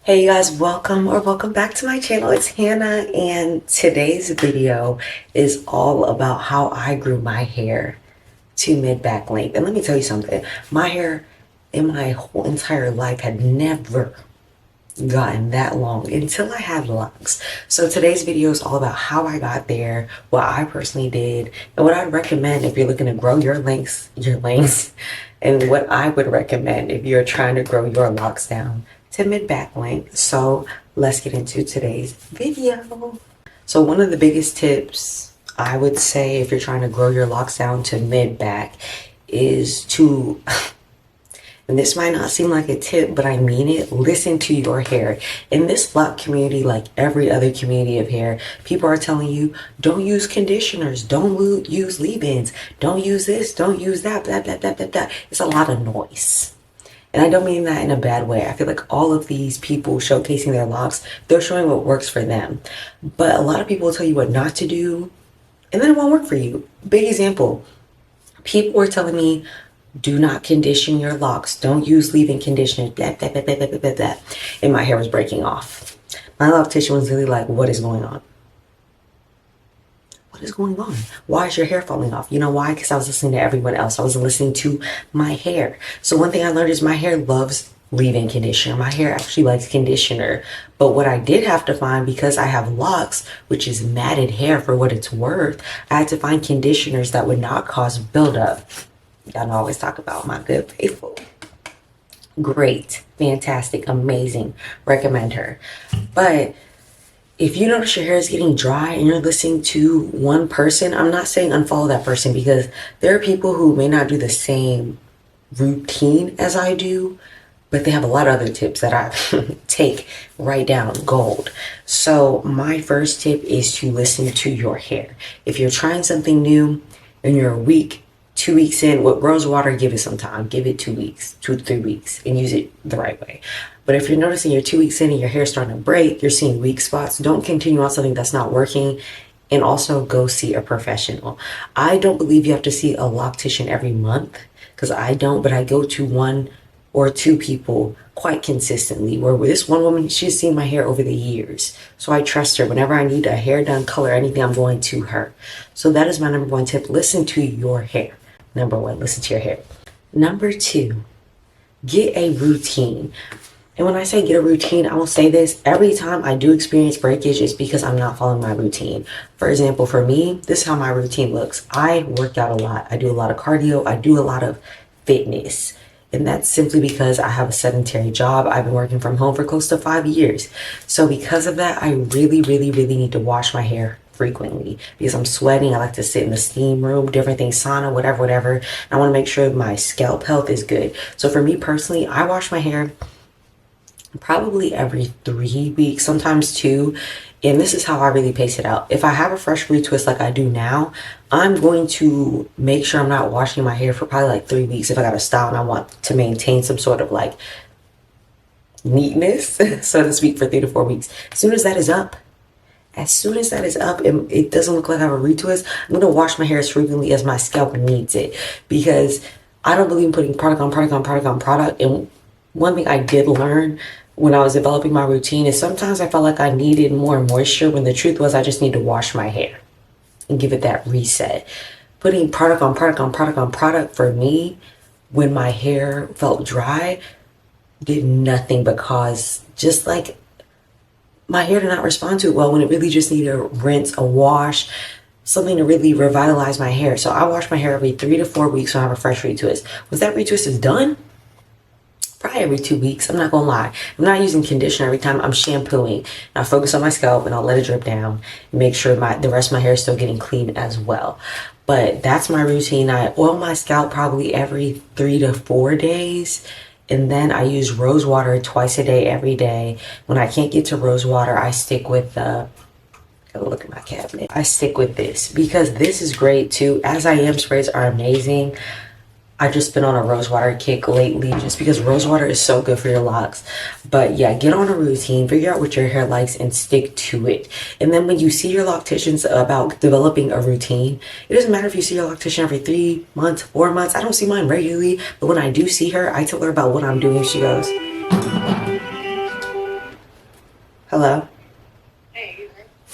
Hey you guys, welcome back to my channel. It's Hannah, and today's video is all about how I grew my hair to mid-back length. And let me tell you something, my hair in my whole entire life had never gotten that long until I had locks. So today's video is all about how I got there, what I personally did, and what I'd recommend if you're looking to grow your lengths, and what I would recommend if you're trying to grow your locks down to mid-back length. So let's get into today's video. So one of the biggest tips I would say if you're trying to grow your locks down to mid-back is to and this might not seem like a tip, but I mean it, listen to your hair. In this lock community, like every other community of hair, people are telling you, don't use conditioners, don't use leave-ins, don't use this, don't use that, blah, blah, blah, blah, blah. It's a lot of noise. And I don't mean that in a bad way. I feel like all of these people showcasing their locks, they're showing what works for them. But a lot of people will tell you what not to do, and then it won't work for you. Big example, people were telling me, do not condition your locks. Don't use leave-in conditioner. Blah, blah, blah, blah, blah, blah, blah. And my hair was breaking off. My loctician was really like, what is going on? What is going on? Why is your hair falling off? You know why? Because I was listening to everyone else. I wasn't listening to my hair. So one thing I learned is my hair loves leave-in conditioner. My hair actually likes conditioner. But what I did have to find, because I have locks, which is matted hair for what it's worth, I had to find conditioners that would not cause buildup. Y'all know I always talk about my good faithful. Great, fantastic, amazing. Recommend her. But if you notice your hair is getting dry and you're listening to one person, I'm not saying unfollow that person, because there are people who may not do the same routine as I do, but they have a lot of other tips that I write down gold. So my first tip is to listen to your hair. If you're trying something new and you're a week, 2 weeks in, with rose water, give it some time. Give it 2 weeks, 2 to 3 weeks, and use it the right way. But if you're noticing you're 2 weeks in and your hair's starting to break, you're seeing weak spots, don't continue on something that's not working, and also go see a professional. I don't believe you have to see a loctician every month, because I don't, but I go to 1 or 2 people quite consistently, where with this one woman, she's seen my hair over the years. So I trust her. Whenever I need a hair done, color, anything, I'm going to her. So that is my number 1 tip. Listen to your hair. Number 1, listen to your hair. Number 2, get a routine. And when I say get a routine, I will say this, every time I do experience breakage, it's because I'm not following my routine. For example, for me, this is how my routine looks. I work out a lot. I do a lot of cardio. I do a lot of fitness. And that's simply because I have a sedentary job. I've been working from home for close to 5 years. So because of that, I really, really, really need to wash my hair frequently, because I'm sweating. I like to sit in the steam room, different things, sauna, whatever. I want to make sure my scalp health is good. So for me personally, I wash my hair probably every 3 weeks, sometimes 2. And this is how I really pace it out. If I have a fresh retwist like I do now, I'm going to make sure I'm not washing my hair for probably like 3 weeks if I got a style and I want to maintain some sort of like neatness, so to speak, for 3 to 4 weeks. As soon as that is up, and it doesn't look like I have a retwist, I'm going to wash my hair as frequently as my scalp needs it, because I don't believe in putting product on product on product on product. And one thing I did learn when I was developing my routine is sometimes I felt like I needed more moisture, when the truth was I just need to wash my hair and give it that reset. Putting product on product on product on product for me, when my hair felt dry, did nothing but cause just like my hair to not respond to it well, when it really just needed a rinse, a wash, something to really revitalize my hair. So I wash my hair every 3 to 4 weeks when I have a fresh retwist. Once that retwist is done, probably every 2 weeks, I'm not gonna lie. I'm not using conditioner every time I'm shampooing. And I focus on my scalp and I'll let it drip down and make sure the rest of my hair is still getting clean as well. But that's my routine. I oil my scalp probably every 3 to 4 days. And then I use rose water twice a day, every day. When I can't get to rose water, I stick with gotta look at my cabinet. I stick with this, because this is great too. As I Am sprays are amazing. I've just been on a rose water kick lately, just because rose water is so good for your locks. But yeah, get on a routine, figure out what your hair likes and stick to it. And then when you see your locticians about developing a routine, it doesn't matter if you see your loctician every 3 months, 4 months. I don't see mine regularly, but when I do see her, I tell her about what I'm doing. She goes, Hello?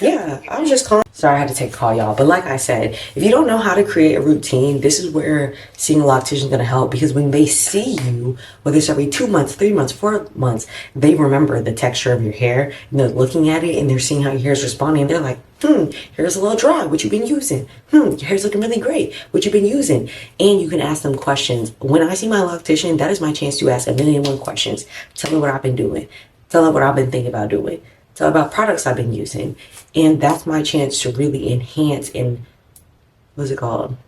Yeah, I was just calling. Sorry, I had to take a call, y'all. But like I said, if you don't know how to create a routine, this is where seeing a loctician is going to help, because when they see you, whether it's every 2 months, 3 months, 4 months, they remember the texture of your hair and they're looking at it and they're seeing how your hair is responding. And they're like, hair's a little dry. What you been using? Your hair's looking really great. What you been using? And you can ask them questions. When I see my loctician, that is my chance to ask a million and one questions. Tell me what I've been doing. Tell them what I've been thinking about doing. Tell about products I've been using. And that's my chance to really enhance and, what's it called?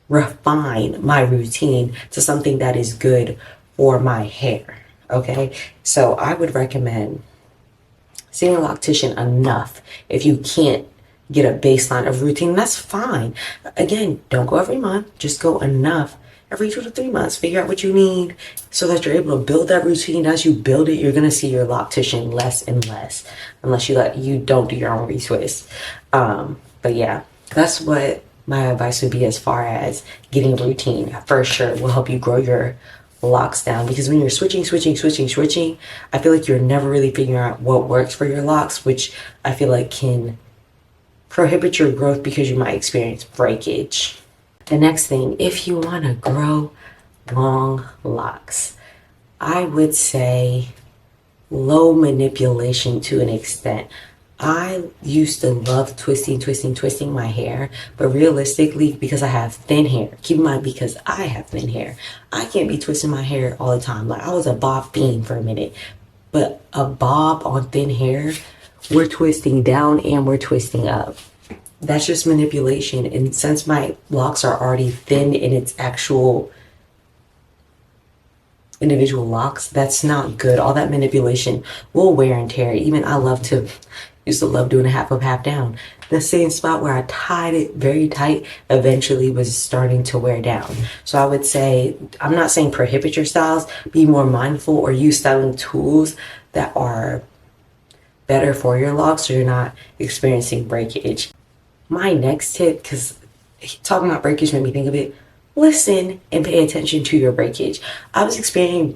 Refine my routine to something that is good for my hair. Okay? So I would recommend seeing a loctician enough. If you can't get a baseline of routine, that's fine. Again, don't go every month. Just go enough. Every 2 to 3 months, figure out what you need so that you're able to build that routine. As you build it, you're going to see your loctician less and less, unless you don't do your own retwist. But yeah, that's what my advice would be as far as getting a routine. For sure will help you grow your locks down, because when you're switching, I feel like you're never really figuring out what works for your locks, which I feel like can prohibit your growth because you might experience breakage. The next thing, if you want to grow long locks, I would say low manipulation to an extent. I used to love twisting my hair, but realistically, because I have thin hair, keep in mind, because I have thin hair, I can't be twisting my hair all the time. Like, I was a bob fiend for a minute, but a bob on thin hair, we're twisting down and we're twisting up. That's just manipulation. And since my locks are already thin in its actual individual locks, that's not good. All that manipulation will wear and tear. Even used to love doing a half up, half down. The same spot where I tied it very tight eventually was starting to wear down. So I would say, I'm not saying prohibit your styles, be more mindful or use styling tools that are better for your locks so you're not experiencing breakage. My next tip, because talking about breakage made me think of it, listen and pay attention to your breakage. I was experiencing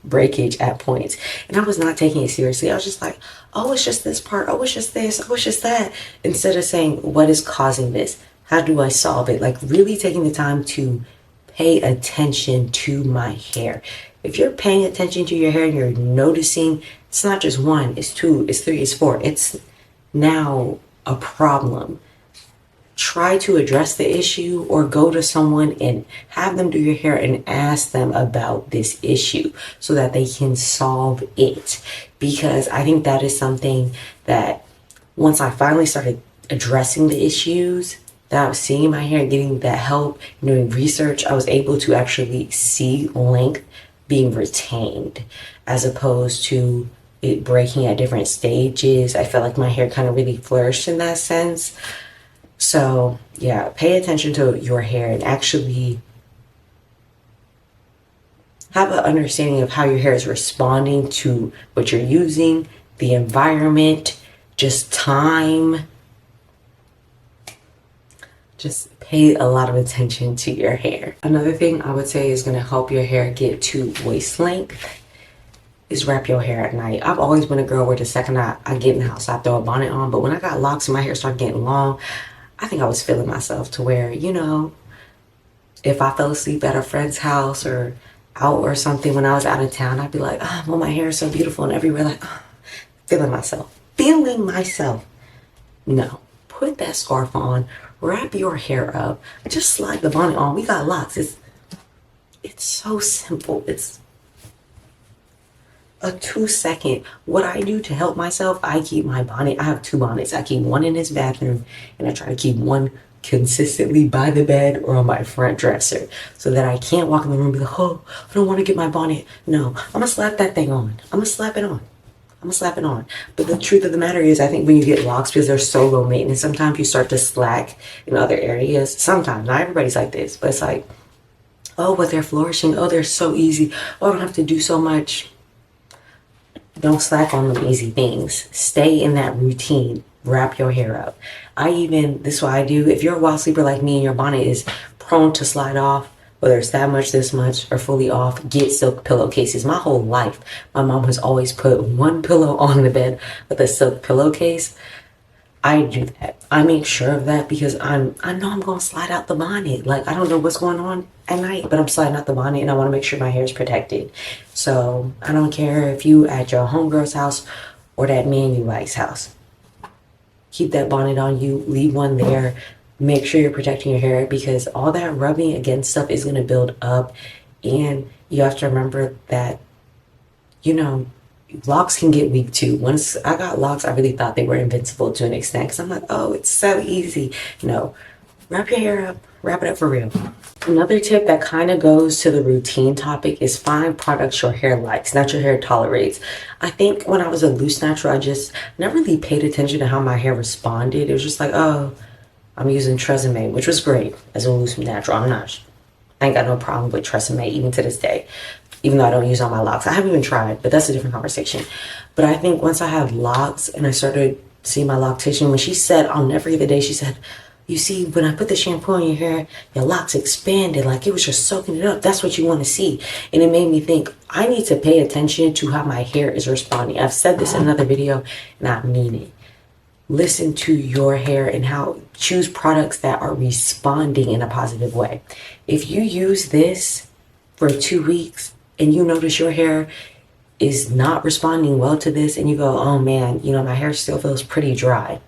breakage at points, and I was not taking it seriously. I was just like, oh, it's just this part. Oh, it's just this. Oh, it's just that. Instead of saying, what is causing this? How do I solve it? Like, really taking the time to pay attention to my hair. If you're paying attention to your hair and you're noticing, it's not just 1, it's 2, it's 3, it's 4. It's now a problem. Try to address the issue, or go to someone and have them do your hair and ask them about this issue so that they can solve it. Because I think that is something that once I finally started addressing the issues that I was seeing in my hair and getting that help, doing research, I was able to actually see length being retained as opposed to it breaking at different stages. I felt like my hair kind of really flourished in that sense. So yeah, pay attention to your hair and actually have an understanding of how your hair is responding to what you're using, the environment, just time. Just pay a lot of attention to your hair. Another thing I would say is going to help your hair get to waist length is wrap your hair at night. I've always been a girl where the second I get in the house, I throw a bonnet on. But when I got locks and my hair started getting long, I think I was feeling myself to where, if I fell asleep at a friend's house or out or something when I was out of town, I'd be like, oh, well, my hair is so beautiful and everywhere, like, oh, feeling myself. No, put that scarf on, wrap your hair up, just slide the bonnet on. We got locks. It's so simple. It's a 2-second. What I do to help myself, I keep my bonnet. I have 2 bonnets. I keep one in this bathroom, and I try to keep one consistently by the bed or on my front dresser so that I can't walk in the room and be like, oh, I don't want to get my bonnet. No, I'm going to slap that thing on. I'm going to slap it on. But the truth of the matter is, I think when you get locks, because they're so low maintenance, sometimes you start to slack in other areas. Sometimes, not everybody's like this, but it's like, oh, but they're flourishing. Oh, they're so easy. Oh, I don't have to do so much. Don't slack on them easy things. Stay in that routine. Wrap your hair up. This is what I do. If you're a wild sleeper like me and your bonnet is prone to slide off, whether it's that much, this much, or fully off, get silk pillowcases. My whole life, my mom has always put one pillow on the bed with a silk pillowcase. I do that. I make sure of that because I know I'm gonna slide out the bonnet. Like, I don't know what's going on at night, but I'm sliding out the bonnet and I want to make sure my hair is protected. So I don't care if you at your homegirl's house or that man you like's house. Keep that bonnet on you, leave one there. Make sure you're protecting your hair because all that rubbing against stuff is gonna build up, and you have to remember that, you know, locks can get weak too. Once I got locks, I really thought they were invincible to an extent because I'm like, oh, it's so easy. No, wrap your hair up, wrap it up for real. Another tip that kind of goes to the routine topic is find products your hair likes, not your hair tolerates. I think when I was a loose natural, I just never really paid attention to how my hair responded. It was just like, oh, I'm using Tresemme, which was great as a loose natural. I ain't got no problem with Tresemme even to this day, even though I don't use all my locks. I haven't even tried, but that's a different conversation. But I think once I had locks and I started seeing my loctician, when she said, I'll never forget the day she said, you see, when I put the shampoo on your hair, your locks expanded, like it was just soaking it up. That's what you want to see. And it made me think, I need to pay attention to how my hair is responding. I've said this in another video, and I mean it. Listen to your hair and choose products that are responding in a positive way. If you use this for 2 weeks and you notice your hair is not responding well to this and you go, oh man, my hair still feels pretty dry.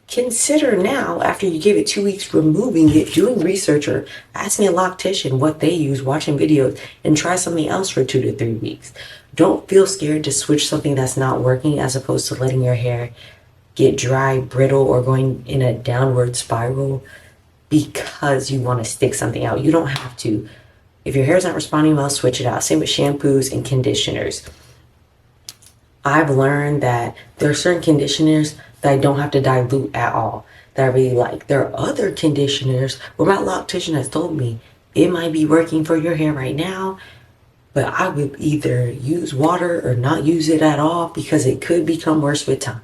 Consider now, after you give it 2 weeks, removing it, doing research or asking a loctician what they use, watching videos, and try something else for 2 to 3 weeks. Don't feel scared to switch something that's not working as opposed to letting your hair get dry, brittle, or going in a downward spiral because you want to stick something out. You don't have to. If your hair is not responding well, switch it out. Same with shampoos and conditioners. I've learned that there are certain conditioners that I don't have to dilute at all, that I really like. There are other conditioners where my loctician has told me it might be working for your hair right now, but I would either use water or not use it at all because it could become worse with time.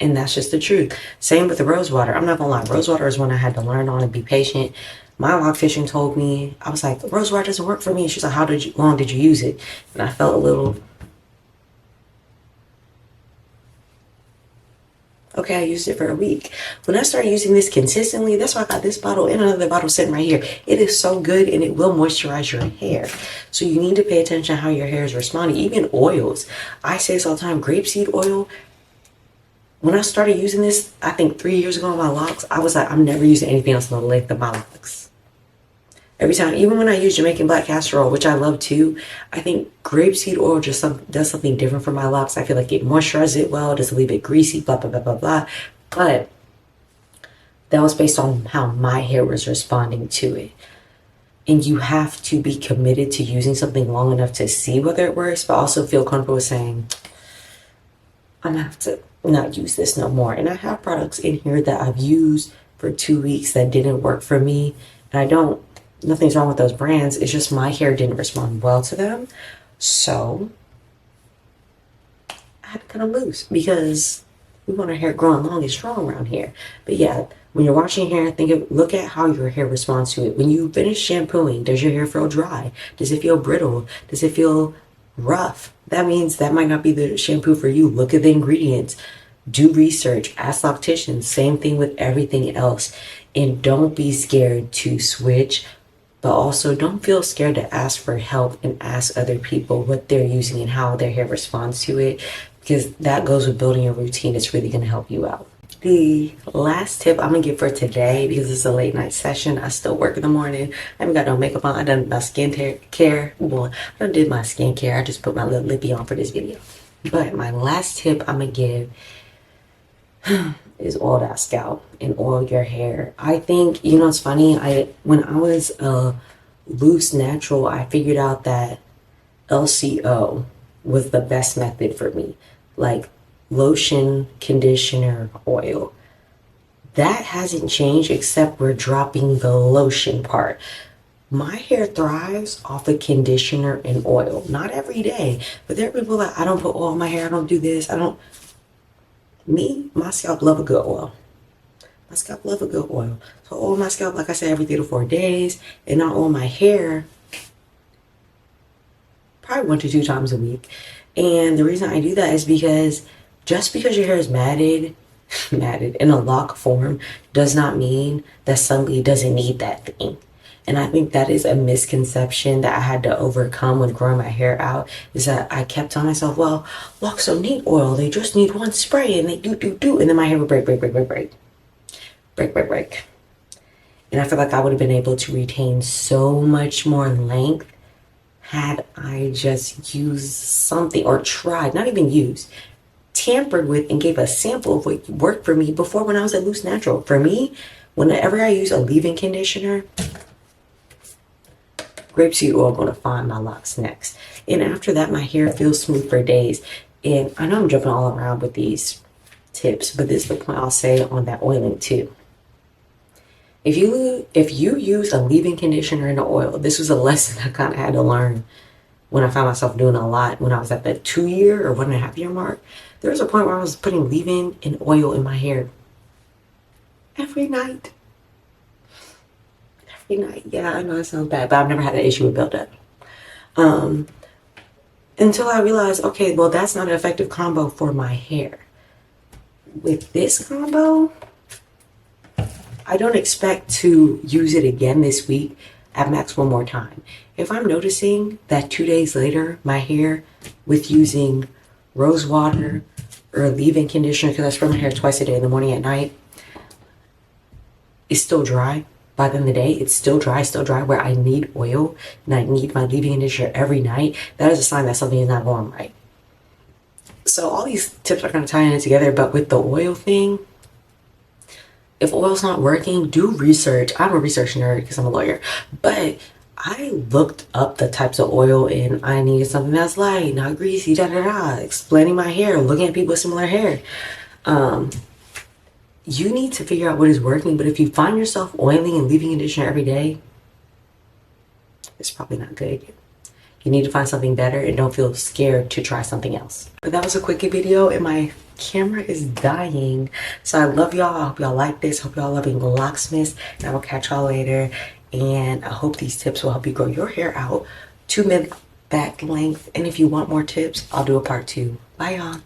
And that's just the truth. Same with the rose water. I'm not gonna lie, rose water is one I had to learn on and be patient. My loctician told me, I was like, rose water doesn't work for me. She's like, how long did you use it? And I felt a little, okay, I used it for a week. When I started using this consistently, that's why I got this bottle and another bottle sitting right here. It is so good and it will moisturize your hair. So you need to pay attention to how your hair is responding. Even oils. I say this all the time, grapeseed oil. When I started using this, I think 3 years ago on my locks, I was like, I'm never using anything else on the length of my locks. Every time, even when I use Jamaican black castor oil, which I love too, I think grapeseed oil just does something different for my locks. I feel like it moisturizes it well, doesn't leave it greasy, blah, blah, blah, blah, blah. But that was based on how my hair was responding to it. And you have to be committed to using something long enough to see whether it works, but also feel comfortable with saying, I'm gonna have to not use this no more. And I have products in here that I've used for 2 weeks that didn't work for me. And nothing's wrong with those brands. It's just my hair didn't respond well to them. So I had to cut them loose because we want our hair growing long and strong around here. But yeah, when you're washing your hair, look at how your hair responds to it. When you finish shampooing, does your hair feel dry? Does it feel brittle? Does it feel rough? That means that might not be the shampoo for you. Look at the ingredients, do research, ask locticians. Same thing with everything else. And don't be scared to switch, but also don't feel scared to ask for help and ask other people what they're using and how their hair responds to it, because that goes with building a routine. It's really going to help you out. The last tip I'm going to give for today, because it's a late night session, I still work in the morning. I haven't got no makeup on. I done my skincare. Well, I done did my skincare. I just put my little lippy on for this video. But my last tip I'm going to give is oil that scalp and oil your hair. I think, it's funny. When I was a loose natural, I figured out that LCO was the best method for me. Like lotion, conditioner, oil. That hasn't changed, except we're dropping the lotion part. My hair thrives off of conditioner and oil. Not every day, but there are people that I don't put oil in my hair. I don't do this. My scalp love a good oil. My scalp love a good oil. So I oil my scalp, like I said, every 3 to 4 days. And I oil my hair probably 1 to 2 times a week. And the reason I do that is because just because your hair is matted, matted in a lock form does not mean that suddenly it doesn't need that thing. And I think that is a misconception that I had to overcome when growing my hair out, is that I kept telling myself, well, locks don't need oil. They just need one spray and they do. And then my hair would break. And I feel like I would have been able to retain so much more length had I just used something, or tried, not even used, tampered with and gave a sample of what worked for me before when I was at Loose Natural. For me, whenever I use a leave-in conditioner, grapeseed oil going to find my locks next. And after that, my hair feels smooth for days. And I know I'm jumping all around with these tips, but this is the point I'll say on that oiling too. If you use a leave-in conditioner and an oil, this was a lesson I kind of had to learn when I found myself doing a lot when I was at the 2-year or 1.5-year mark. There was a point where I was putting leave-in and oil in my hair every night. Yeah, I know it sounds bad, but I've never had an issue with buildup. Until I realized, okay, well, that's not an effective combo for my hair. With this combo, I don't expect to use it again this week at max one more time. If I'm noticing that 2 days later, my hair, with using rose water or leave-in conditioner, because I spray my hair twice a day, in the morning and at night, is still dry. By the end of the day, it's still dry, where I need oil and I need my leave-in conditioner every night. That is a sign that something is not going right. So all these tips are kind of tying in together, but with the oil thing, if oil's not working, do research. I'm a research nerd because I'm a lawyer, but I looked up the types of oil and I needed something that's light, not greasy, explaining my hair, looking at people with similar hair. You need to figure out what is working, but if you find yourself oiling and leave-in conditioner every day, it's probably not good. You need to find something better and don't feel scared to try something else. But that was a quickie video and my camera is dying. So I love y'all. I hope y'all like this. Hope y'all loving Locksmiths. And I will catch y'all later. And I hope these tips will help you grow your hair out to mid back length. And if you want more tips, I'll do a part 2. Bye y'all.